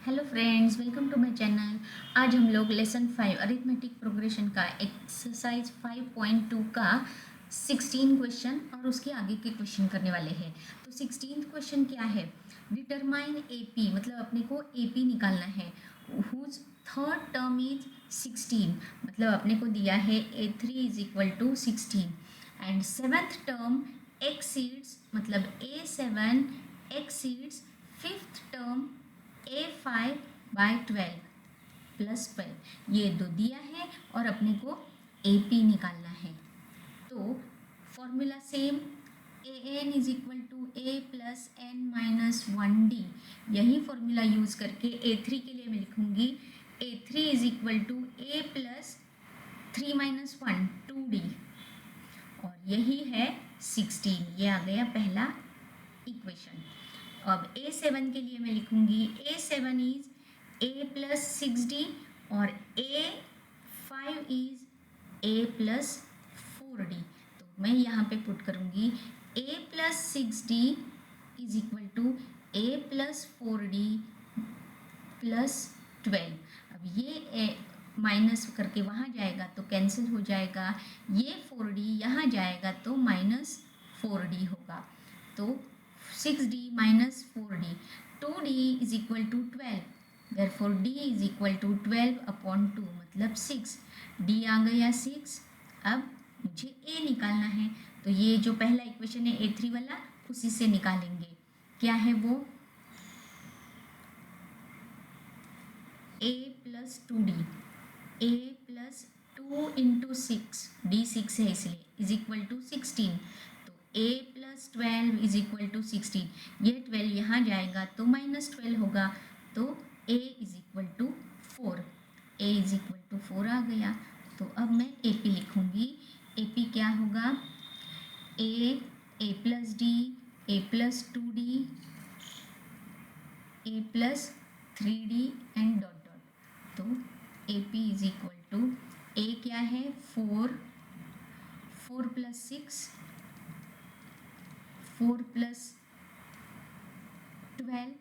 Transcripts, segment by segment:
Hello friends, welcome to my channel. आज हम लोग लेसन 5 अरिथमेटिक प्रोग्रेशन का एक्सरसाइज 5.2 का 16 क्वेश्चन और उसके आगे के क्वेश्चन करने वाले हैं। तो 16 क्वेश्चन क्या है? डिटरमाइन एपी, मतलब अपने को एपी निकालना है। हुज थर्ड टर्म इज 16, मतलब अपने को दिया है A3 is equal to 16 and seventh term exceeds, मतलब A7 exceeds fifth term A5/12 plus 12, ये दो दिया है और अपने को AP निकालना है। तो formula same, AN is equal to A plus N minus 1D। यही फॉर्मूला यूज़ करके A3 के लिए मैं लिखूँगी A3 is equal to A plus 3 minus 1 2D, और यही है 16। ये आ गया पहला इक्वेशन। अब A7 के लिए मैं लिखूंगी A7 is A plus 6D और A5 is A plus 4D। तो मैं यहाँ पे पुट करूँगी A plus 6D is equal to A plus 4D plus 12। अब ये माइनस करके वहाँ जाएगा तो कैंसिल हो जाएगा, ये 4D यहाँ जाएगा तो माइनस 4D होगा। तो 6D minus 4D, 2D is equal to 12, therefore D is equal to 12/2 मतलब 6। D आ गया 6। अब मुझे A निकालना है, तो ये जो पहला इक्वेशन है A3 वाला, उसी से निकालेंगे। क्या है वो? A plus 2D, A plus 2 into 6, D 6 है इसलिए, इज इक्वल टू 16। तो A plus 12 is equal to 16, ये 12 यहाँ जाएगा तो माइनस 12 होगा। तो A is equal to 4, A is equal to 4 आ गया। तो अब मैं AP लिखूँगी। AP क्या होगा? A plus D, A plus 2D, A plus 3D and dot dot. तो AP is equal to A क्या है? 4, 4 प्लस 6, 4 प्लस 12,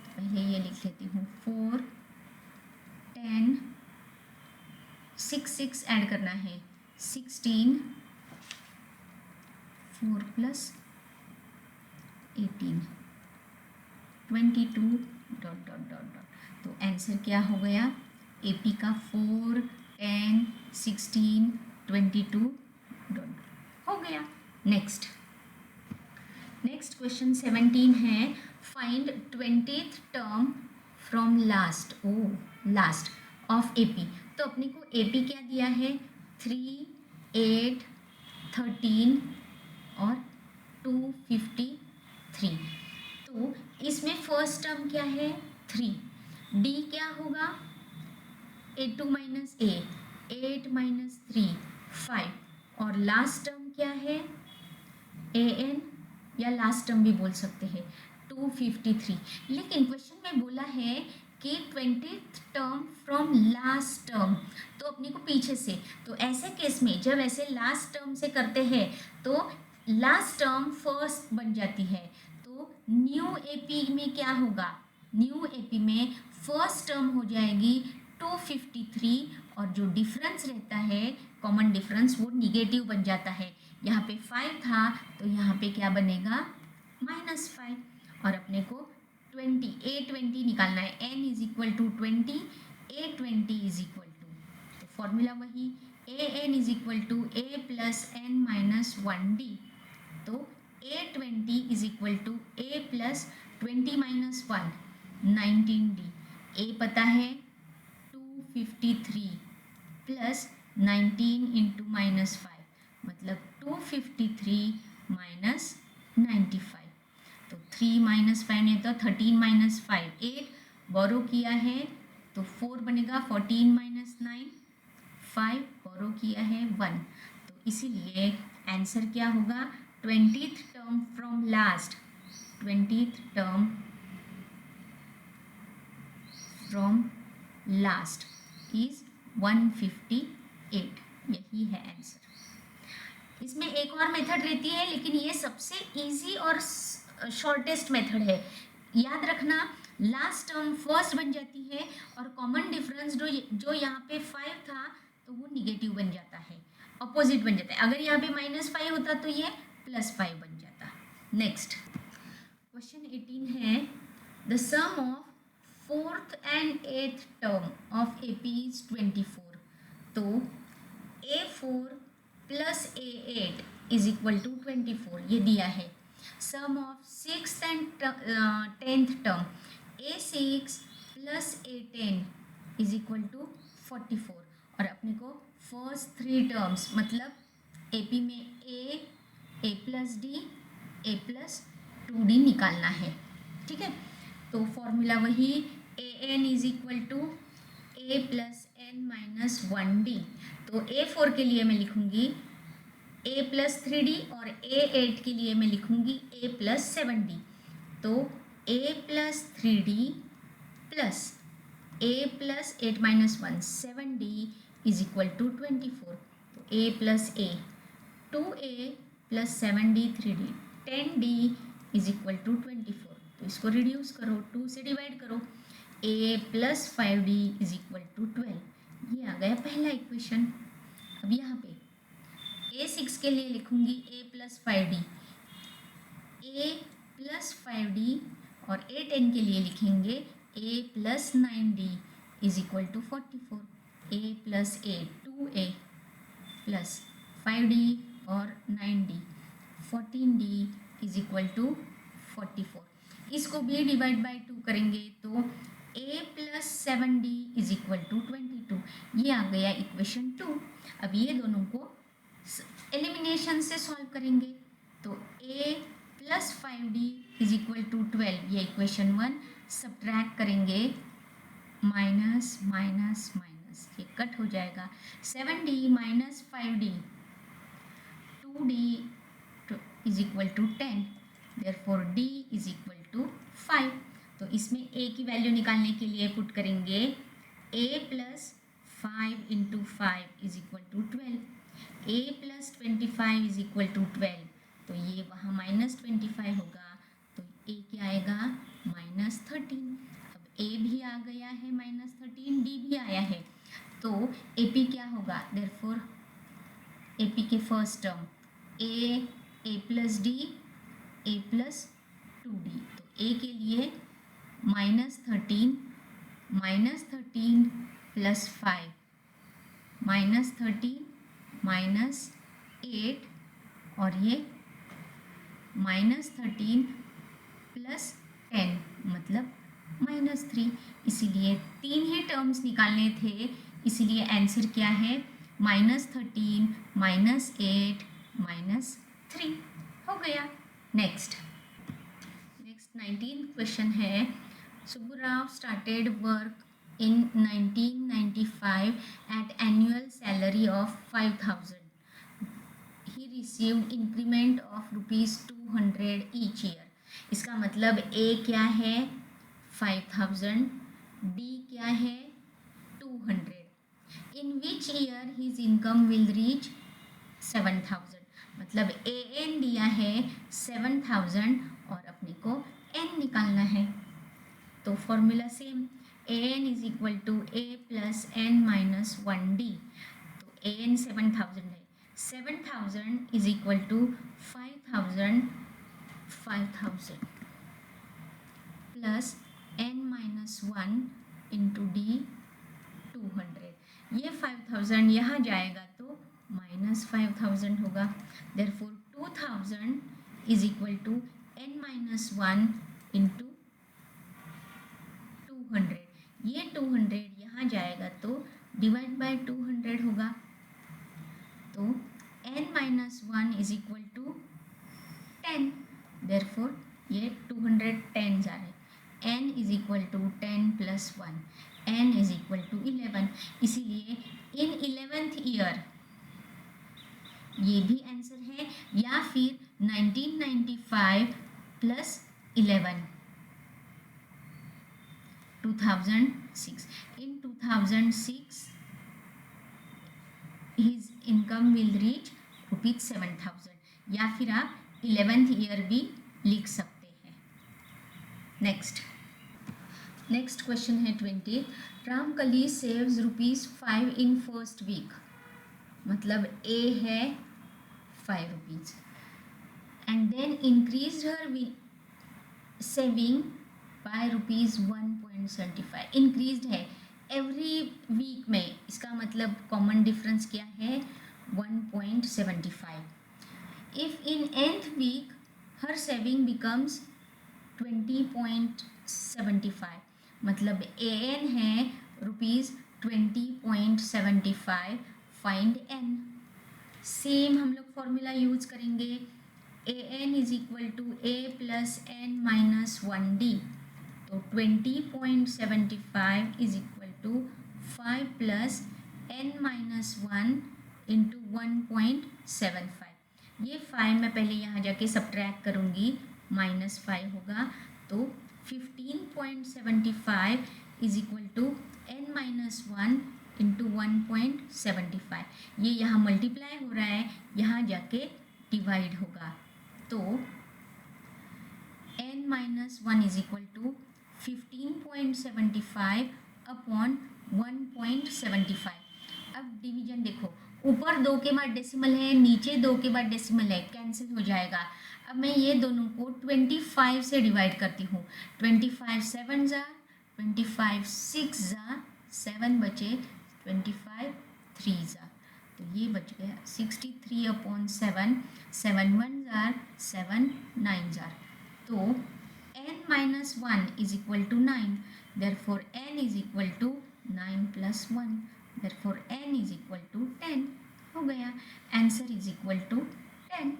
पहले ये लिख लेती हूँ 4 10 6 ऐड करना है 16, 4 plus 18 22 dot dot dot dot. तो आंसर क्या हो गया? AP का 4 10 16 22 डॉट हो गया। नेक्स्ट क्वेश्चन 17 है, find 20th term from last of AP। तो अपने को AP क्या दिया है? 3 8 13 और 253। तो इसमें फर्स्ट टर्म क्या है? 3। D क्या होगा? 8 माइनस A, 8 माइनस 3 5, और लास्ट टर्म क्या है? AN, या लास्ट टर्म भी बोल सकते हैं 253। लेकिन क्वेश्चन में बोला है कि 20th term from last term, तो अपने को पीछे से। तो ऐसे केस में जब ऐसे लास्ट टर्म से करते हैं तो लास्ट टर्म फर्स्ट बन जाती है। तो न्यू AP में क्या होगा? न्यू AP में फर्स्ट टर्म हो जाएगी 253, और जो डिफरेंस रहता है, कॉमन डिफरेंस, वो निगेटिव बन जाता है। यहाँ पे 5 था तो यहाँ पे क्या बनेगा? -5। और अपने को A20 निकालना है। n is equal to 20, A20 is equal to, तो फॉर्मूला वही, AN is equal to A plus N minus 1D। तो A20 is equal to A plus 20 minus 1 19D। A पता है 253 प्लस 19 इंटू माइनस 5, मतलब 253 minus 95। तो 3 minus 5 नहीं तो 13 minus 5 8 बोरो किया है तो 4 बनेगा। 14 माइनस 9 5 बोरो किया है 1। तो इसीलिए आंसर क्या होगा? 20th term from last, 20th term from last is 158। यही है आंसर। इसमें एक और मेथड रहती है, लेकिन ये सबसे इजी और शॉर्टेस्ट मेथड है। याद रखना, लास्ट टर्म फर्स्ट बन जाती है और कॉमन डिफरेंस जो यहाँ पे 5 था तो वो निगेटिव बन जाता है, अपोजिट बन जाता है। अगर यहाँ पे -5 होता तो ये +5 बन जाता। नेक्स्ट क्वेश्चन 18 है the sum of 4th and 8th term of AP is 24। तो A4 plus A8 is equal to 24 ये दिया है। Sum of 6th and 10th term A6 plus A10 is equal to 44। और अपने को फर्स्ट 3 टर्म्स मतलब AP में A plus D A plus 2D निकालना है। ठीक है, तो फॉर्मूला वही an is equal to a plus N minus 1d। तो A4 के लिए मैं लिखूंगी a प्लस 3d और A8 के लिए मैं लिखूंगी a प्लस 7d। तो a plus 3d plus a प्लस 8 minus 1 7d is equal to 24। तो a plus a 2a plus 7d 3d 10d is equal to 24। तो इसको रिड्यूस करो, 2 से डिवाइड करो, a plus 5d is equal to 12। ये आ गया पहला इक्वेशन। अब यहाँ पे A6 के लिए लिखूंगी a plus 5d, a plus 5d और A10 के लिए लिखेंगे a plus 9d is equal to 44। a plus a 2a plus 5d और 9d 14d is equal to 44। इसको भी डिवाइड बाय 2 करेंगे तो a plus 7d is equal to 22। ये आ गया इक्वेशन 2। अब ये दोनों को एलिमिनेशन से सॉल्व करेंगे तो a plus 5d is equal to 12, ये इक्वेशन 1। सब्ट्रैक्ट करेंगे माइनस माइनस माइनस, ये कट हो जाएगा। 7d minus 5d 2d is equal to 10, therefore d is equal to 5। तो इसमें a की वैल्यू निकालने के लिए पुट करेंगे a plus 5 into 5 is equal to 12, a plus 25 is equal to 12। तो ये वहाँ -25 होगा, तो a क्या आएगा -13। अब a भी आ गया है -13, d भी आया है, तो AP क्या होगा, देयरफॉर AP के first term a plus d a plus 2d। तो a के लिए -13 प्लस 5 -13 -8 और ये -13 प्लस 10 मतलब -3। इसीलिए 3 ही टर्म्स निकालने थे, इसीलिए आंसर क्या है -13 -8 -3 हो गया। नेक्स्ट 19th क्वेश्चन है Subburao started work in 1995 at annual salary of 5,000. He received increment of ₹200 each year. इसका मतलब A क्या है 5,000, D क्या है 200. In which year his income will reach 7,000. मतलब AN दिया है 7,000 और अपने को N निकालना है। तो formula same, an is equal to a plus N minus 1d। तो an 7,000 है, 7,000 is equal to 5,000 plus n minus 1 into d 200। ये 5,000 यहाँ जाएगा तो -5,000 होगा, therefore 2,000 is equal to n minus 1 into 200। ये 200 यहाँ जाएगा तो डिवाइड बाय 200 होगा, तो n minus 1 is equal to 10, therefore ये 210 जा रहे हैं। n is equal to 10 plus 1, n is equal to 11। इसीलिए इन 11th ईयर ये भी आंसर है, या फिर 1995 plus 11 2006। In 2006 his income will reach ₹7,000, या फिर आप 11th ईयर भी लिख सकते हैं। नेक्स्ट नेक्स्ट क्वेश्चन है 20। Ramkali saves ₹5 in first week, मतलब ए है 5 rupees, and then increase her saving by ₹1.75। Increase है एवरी वीक में, इसका मतलब कॉमन डिफरेंस क्या है 1.75। If in nth week her saving becomes 20.75, मतलब an है ₹20.75, फाइंड n। सेम हम लोग फॉर्मूला यूज करेंगे, an is equal to a plus n minus 1d, तो 20.75 is equal to 5 plus n minus 1 into 1.75। ये 5 मैं पहले यहाँ जाके सब्ट्रैक्ट करूँगी, -5 होगा, तो 15.75 is equal to n minus 1 into 1.75। ये यहाँ मल्टीप्लाई हो रहा है, यहाँ जाके डिवाइड होगा, तो n minus 1 is equal to 15.75 upon 1.75। अब डिवीजन देखो, ऊपर 2 के बाद डेसिमल है, नीचे 2 के बाद डेसिमल है, कैंसिल हो जाएगा। अब मैं ये दोनों को 25 से डिवाइड करती हूँ। 25 7 ज़ा, 25 6 ज़ा, 7 बचे, 25 3 ज़ा, तो ये बच गया 63 अपॉन 7, 7 1 ज़ार, 7 9 ज़ार, तो n minus 1 is equal to 9, therefore n is equal to 9 plus 1, therefore n is equal to 10 हो गया। Answer is equal to 10।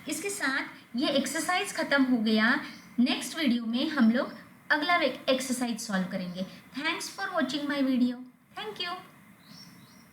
इसके साथ ये एक्सरसाइज ख़त्म हो गया। नेक्स्ट वीडियो में हम लोग अगला एक्सरसाइज सॉल्व करेंगे। Thanks for watching my video. Thank you.